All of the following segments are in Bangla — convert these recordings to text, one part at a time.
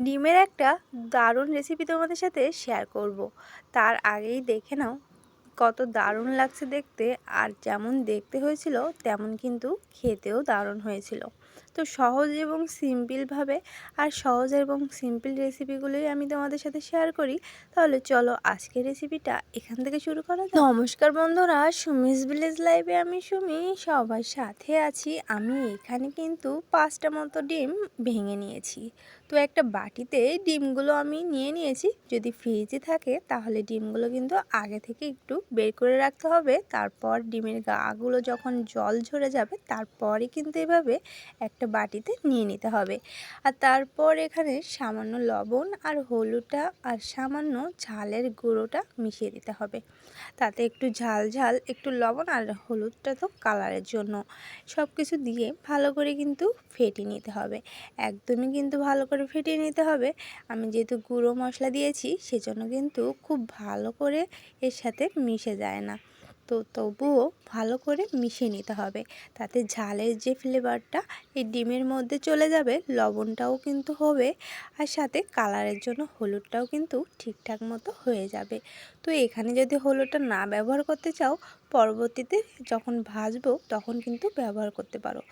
ডিমের একটা দারুণ রেসিপি তোমাদের সাথে শেয়ার করব। তার আগেই দেখে নাও কত দারুণ লাগছে দেখতে, আর যেমন দেখতে হয়েছিল তেমন কিন্তু খেতেও দারুণ হয়েছিল। তো সহজ এবং সিম্পলভাবে আর সহজ এবং সিম্পল রেসিপিগুলোই আমি তোমাদের সাথে শেয়ার করি। তাহলে চলো আজকের রেসিপিটা এখান থেকে শুরু করা যাক। নমস্কার বন্ধুরা, সুমিস ভিলেজ লাইভে আমি সুমি সবার সাথে আছি। আমি এখানে কিন্তু 5টা মতো ডিম ভেঙে নিয়েছি। তো একটা বাটিতে ডিমগুলো আমি নিয়ে নিয়েছি। যদি ফ্রিজে থাকে তাহলে ডিমগুলো কিন্তু আগে থেকে একটু বের করে রাখতে হবে। তারপর ডিমের গাগুলো যখন জল ঝরে যাবে তারপরে কিন্তু এভাবে একটা বাটিতে নিয়ে নিতে হবে। আর তারপর এখানে সামান্য লবণ আর হলুদটা আর সামান্য ঝালের গুঁড়োটা মিশিয়ে দিতে হবে। তাতে একটু ঝাল ঝাল, একটু লবণ আর হলুদটা তো কালারের জন্য, সব কিছু দিয়ে ভালো করে কিন্তু ফেটিয়ে নিতে হবে। একদমই কিন্তু ভালো করে ফেটিয়ে নিতে হবে। আমি যেহেতু গুঁড়ো মশলা দিয়েছি সেজন্য কিন্তু খুব ভালো করে এর সাথে মিশে যায় না। তো তবুও ভালো করে মিশিয়ে নিতে হবে। তাতে ঝালের যে ফ্লেভারটা এই ডিমের মধ্যে চলে যাবে, লবণটাও কিন্তু হবে, আর সাথে কালারের জন্য হলুদটাও কিন্তু ঠিকঠাক মতো হয়ে যাবে। তো এখানে যদি হলুদটা না ব্যবহার করতে চাও, পরবর্তীতে যখন ভাজবো তখন কিন্তু ব্যবহার করতে পারো।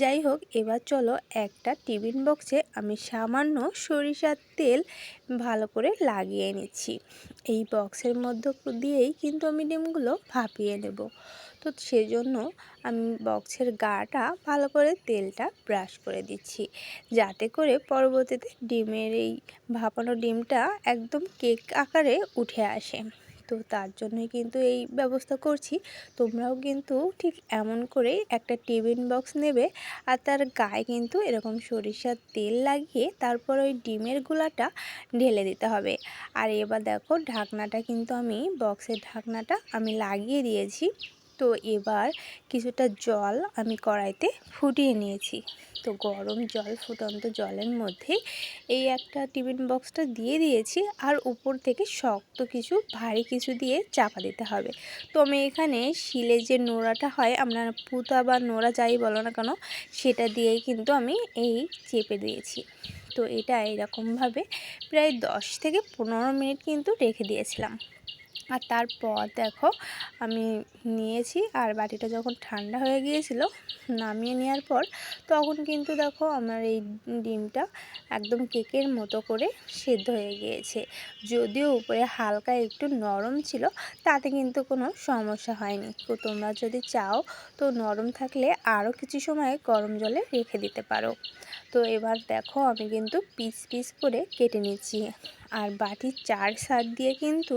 যাই হোক, এবার চলো একটা টিফিন বক্সে আমি সামান্য সরিষার তেল ভালো করে লাগিয়ে নিচ্ছি। এই বক্সের মধ্য দিয়েই কিন্তু আমি ডিমগুলো ভাপিয়ে নেব। তো সেজন্য আমি বক্সের গাটা ভালো করে তেলটা ব্রাশ করে দিচ্ছি, যাতে করে পরবর্তীতে ডিমের এই ভাপানো ডিমটা একদম কেক আকারে উঠে আসে। তো তার জন্যই কিন্তু এই ব্যবস্থা করছি। তোমরাও কিন্তু ঠিক এমন করেই একটা টিফিন বক্স নেবে, আর তার গায়ে কিন্তু এরকম সরিষার তেল লাগিয়ে তারপর ওই ডিমের গুঁড়াটা ঢেলে দিতে হবে। আর এবার দেখো, ঢাকনাটা কিন্তু আমি বক্সের ঢাকনাটা আমি লাগিয়ে দিয়েছি। তো এবার কিছুটা জল আমি কড়াইতে ফুটিয়ে নিয়েছি। তো গরম জল, ফুটন্ত জলের মধ্যে এই একটা টিফিন বক্সটা দিয়ে দিয়েছি, আর উপর থেকে শক্ত কিছু ভারী কিছু দিয়ে চাপা দিতে হবে। তো আমি এখানে শিলে যে নোড়াটা হয়, আপনারা পুতা বা নোড়া যাই বলো না কেন, সেটা দিয়েই কিন্তু আমি এই চেপে দিয়েছি। তো এটা এরকমভাবে প্রায় 10 থেকে 15 মিনিট কিন্তু রেখে দিয়েছিলাম। আর তারপর দেখো আমি নিয়েছি, আর বাটিটা যখন ঠান্ডা হয়ে গিয়েছিল, নামিয়ে নেওয়ার পর তখন কিন্তু দেখো আমার এই ডিমটা একদম কেকের মতো করে সেদ্ধ হয়ে গিয়েছে। যদিও উপরে হালকা একটু নরম ছিল, তাতে কিন্তু কোনো সমস্যা হয়নি। তো তোমরা যদি চাও তো নরম থাকলে আরও কিছু সময় গরম জলে রেখে দিতে পারো। তো এবার দেখো আমি কিন্তু পিস পিস করে কেটে নিচ্ছি, আর বাটির 4 সাইড দিয়ে কিন্তু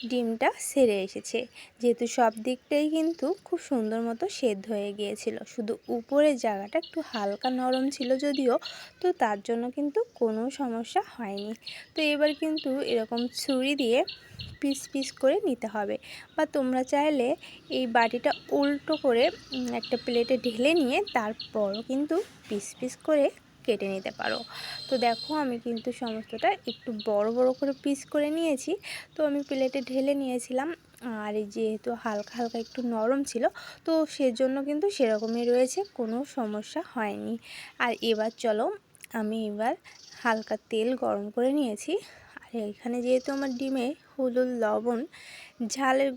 ডিমটা সেরে এসেছে। যেহেতু সব দিকটাই কিন্তু খুব সুন্দর মতো সেদ্ধ হয়ে গিয়েছিল, শুধু উপরের জায়গাটা একটু হালকা নরম ছিল যদিও, তো তার জন্য কিন্তু কোনো সমস্যা হয়নি। তো এবার কিন্তু এরকম ছুরি দিয়ে পিস পিস করে নিতে হবে, বা তোমরা চাইলে এই বাটিটা উল্টো করে একটা প্লেটে ঢেলে নিয়ে তারপরও কিন্তু পিস পিস করে কেটে নিতে পারো। তো দেখো আমি কিন্তু সমস্তটা একটু বড় বড় করে পিস করে নিয়েছি। তো আমি প্লেটে ঢেলে নিয়েছিলাম, আর যেহেতু হালকা হালকা একটু নরম ছিল, তো সেজন্য কিন্তু সেরকমই রয়েছে, কোনো সমস্যা হয়নি। আর এবার চলো, আমি এবার হালকা তেল গরম করে নিয়েছি। আর এখানে যেহেতু আমার ডিমে হলুদ, লবণ, ঝালের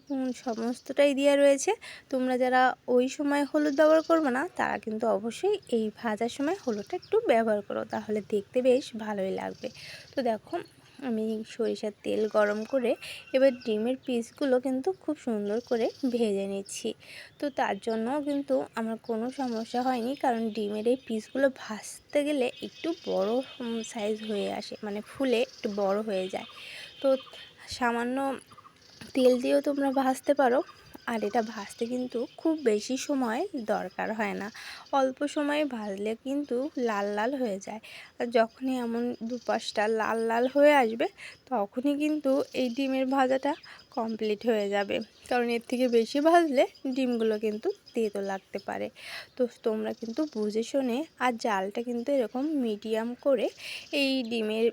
সমস্তটাই দেওয়া রয়েছে, তোমরা যারা ওই সময় হলুদ ব্যবহার করবে না তারা কিন্তু অবশ্যই এই ভাজার সময় হলুদটা একটু ব্যবহার করো, তাহলে দেখতে বেশ ভালোই লাগবে। তো দেখো আমি সরিষার তেল গরম করে এবার ডিমের পিসগুলো কিন্তু খুব সুন্দর করে ভেজে নিচ্ছি। তো তার জন্য কিন্তু আমার কোনো সমস্যা হয়নি, কারণ ডিমের এই পিসগুলো ভাজতে গেলে একটু বড় সাইজ হয়ে আসে, মানে ফুলে একটু বড় হয়ে যায়। তো সামান্য তেল দিয়েও তোমরা ভাজতে পারো। আর এটা ভাজতে কিন্তু খুব বেশি সময় দরকার হয় না, অল্প সময়ে ভাজলে কিন্তু লাল লাল হয়ে যায়। আর যখনই এমন দুপাশটা লাল লাল হয়ে আসবে তখনই কিন্তু এই ডিমের ভাজাটা কমপ্লিট হয়ে যাবে। কারণ এর থেকে বেশি ভাজলে ডিমগুলো কিন্তু তেতো লাগতে পারে। তো তোমরা কিন্তু বুঝে শুনে আর জালটা কিন্তু এরকম মিডিয়াম করে এই ডিমের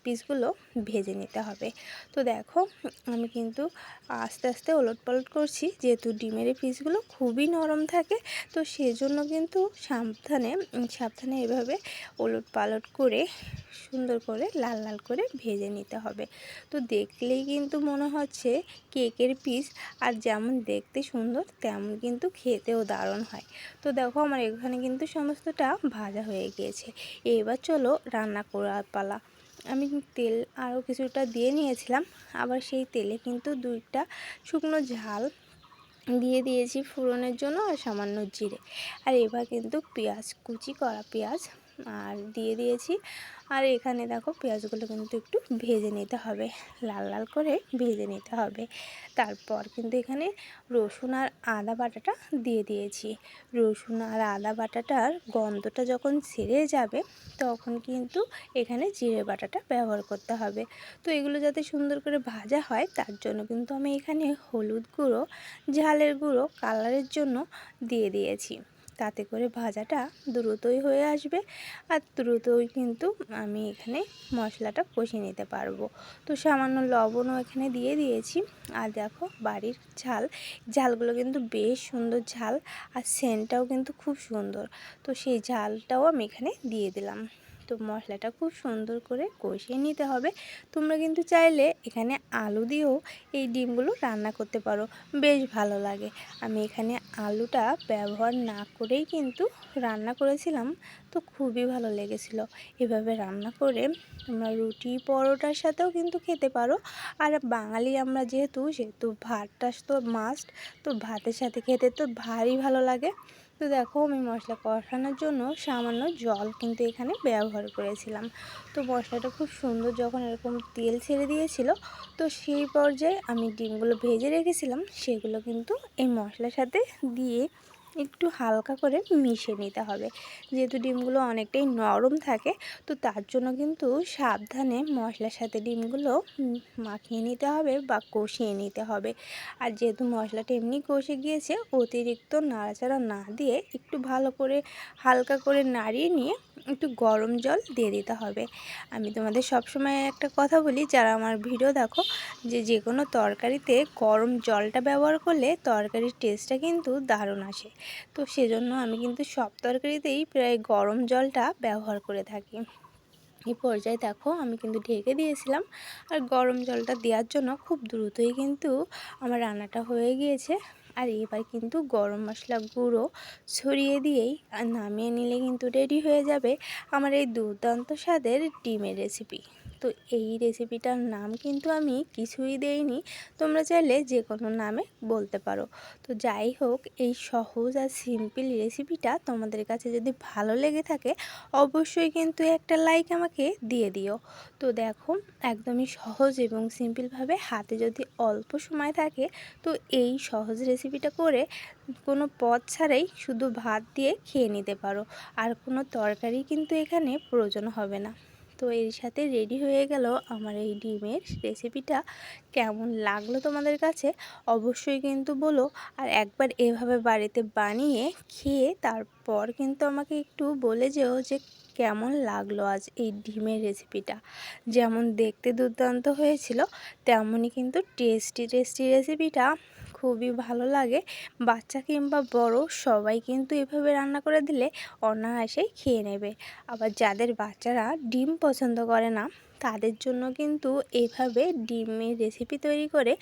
পিসগুলো ভেজে নিতে হবে। তো দেখো আমি কিন্তু আস্তে আস্তে ওলটপালট করছি, যেহেতু ডিমের এই পিসগুলো খুবই নরম থাকে। তো সেজন্য কিন্তু সাবধানে সাবধানে এভাবে ওলটপালট করে সুন্দর করে লাল লাল করে ভেজে নিতে হবে। তো দেখলেই কিন্তু মনে হচ্ছে কেকের পিস, আর যেমন দেখতে সুন্দর তেমন কিন্তু খেতেও দারুণ হয়। তো দেখো আমার এখানে কিন্তু সমস্তটা ভাজা হয়ে গিয়েছে। এবার চলো রান্না করার পালা। আমি তেল আরও কিছুটা দিয়ে নিয়েছিলাম, আবার সেই তেলে কিন্তু 2টা শুকনো ঝাল দিয়ে দিয়েছি ফোড়নের জন্য, আর সামান্য জিরে। আর এবার কিন্তু পেঁয়াজ, কুচি করা পেঁয়াজ আর দিয়ে দিয়েছি। আর এখানে দেখো পেঁয়াজগুলো কিন্তু একটু ভেজে নিতে হবে, লাল লাল করে ভেজে নিতে হবে। তারপর কিন্তু এখানে রসুন আর আদা বাটাটা দিয়ে দিয়েছি। রসুন আর আদা বাটাটার গন্ধটা যখন ছেড়ে যাবে তখন কিন্তু এখানে জিরে বাটাটা ব্যবহার করতে হবে। তো এগুলো যাতে সুন্দর করে ভাজা হয় তার জন্য কিন্তু আমি এখানে হলুদ গুঁড়ো, ঝালের গুঁড়ো কালারের জন্য দিয়ে দিয়েছি। তাতে করে ভাজাটা দ্রুতই হয়ে আসবে, আর দ্রুতই কিন্তু আমি এখানে মশলাটা কষিয়ে নিতে পারবো। তো সামান্য লবণও এখানে দিয়ে দিয়েছি। আর দেখো বাড়ির ঝালগুলো কিন্তু বেশ সুন্দর ঝাল, আর সেন্টটাও কিন্তু খুব সুন্দর। তো সেই ঝালটাও আমি এখানে দিয়ে দিলাম। তো মশলাটা খুব সুন্দর করে কষিয়ে নিতে হবে। তোমরা কিন্তু চাইলে এখানে আলু দিয়েও এই ডিমগুলো রান্না করতে পারো, বেশ ভালো লাগে। আমি এখানে আলুটা ব্যবহার না করেই কিন্তু রান্না করেছিলাম, তো খুবই ভালো লেগেছিল। এভাবে রান্না করে তোমরা রুটি পরোটার সাথেও কিন্তু খেতে পারো। আর বাঙালি আমরা সেহেতু ভাতটা তো মাস্ট, তো ভাতের সাথে খেতে তো ভারী ভালো লাগে। তো দেখো আমি মশলা কষানোর জন্য সামান্য জল কিন্তু এখানে ব্যবহার করেছিলাম। তো মশলাটা খুব সুন্দর যখন এরকম তেল ছেড়ে দিয়েছিল, তো সেই পর্যায়ে আমি ডিমগুলো ভেজে রেখেছিলাম সেগুলো কিন্তু এই মশলার সাথে দিয়ে একটু হালকা করে মিশিয়ে নিতে হবে। যেহেতু ডিমগুলো অনেকটাই নরম থাকে, তো তার জন্য কিন্তু সাবধানে মশলার সাথে ডিমগুলো মাখিয়ে নিতে হবে বা কষিয়ে নিতে হবে। আর যেহেতু মশলাটা এমনি কষে গিয়েছে, অতিরিক্ত নাড়াচাড়া না দিয়ে একটু ভালো করে হালকা করে নাড়িয়ে নিয়ে একটু গরম জল দিয়ে দিতে হবে। আমি তোমাদের সবসময় একটা কথা বলি, যারা আমার ভিডিও দেখো, যে কোনো তরকারিতে গরম জলটা ব্যবহার করলে তরকারির টেস্টটা কিন্তু দারুণ আসে। তো সেজন্য আমি কিন্তু সব তরকারিতেই প্রায় গরম জলটা ব্যবহার করে থাকি। এই পর্যায়ে দেখো আমি কিন্তু ঢেকে দিয়েছিলাম, আর গরম জলটা দেওয়ার জন্য খুব দ্রুতই কিন্তু আমার রান্নাটা হয়ে গিয়েছে। আর এবার কিন্তু গরম মশলা গুঁড়ো ছড়িয়ে দিয়েই নামিয়ে নিলে কিন্তু রেডি হয়ে যাবে আমার এই দুর্দান্ত স্বাদের ডিমের রেসিপি। তো এই রেসিপিটার নাম কিন্তু আমি কিছুই দেইনি, তোমরা চাইলে যে কোনো নামে বলতে পারো। তো যাই হোক, এই সহজ আর সিম্পল রেসিপিটা তোমাদের কাছে যদি ভালো লেগে থাকে অবশ্যই কিন্তু একটা লাইক আমাকে দিয়ে দিও। তো দেখো একদমই সহজ এবং সিম্পলভাবে হাতে যদি অল্প সময় থাকে, তো এই সহজ রেসিপিটা করে কোনো পদ ছাড়াই শুধু ভাত দিয়ে খেয়ে নিতে পারো, আর কোনো তরকারি কিন্তু এখানে প্রয়োজন হবে না। তো এর সাথে রেডি হয়ে গেল আমার এই ডিমের রেসিপিটা। কেমন লাগলো তোমাদের কাছে অবশ্যই কিন্তু বলো, আর একবার এভাবে বাড়িতে বানিয়ে খেয়ে তারপর কিন্তু আমাকে একটু বলে যেও যে কেমন লাগলো আজ এই ডিমের রেসিপিটা। যেমন দেখতে দুর্দান্ত হয়েছিল, তেমনই কিন্তু টেস্টি রেসিপিটা খুবই ভালো লাগে। বাচ্চা কিংবা বড় সবাই কিন্তু এভাবে রান্না করে দিলে অনায়াসেই খেয়ে নেবে। আবার যাদের বাচ্চারা ডিম পছন্দ করে না, তাদের জন্য কিন্তু এভাবে ডিমের রেসিপি তৈরি করে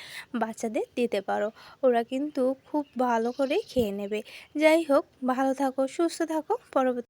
বাচ্চাদের দিতে পারো, ওরা কিন্তু খুব ভালো করে খেয়ে নেবে। যাই হোক, ভালো থাকো, সুস্থ থাকো। পরবর্তী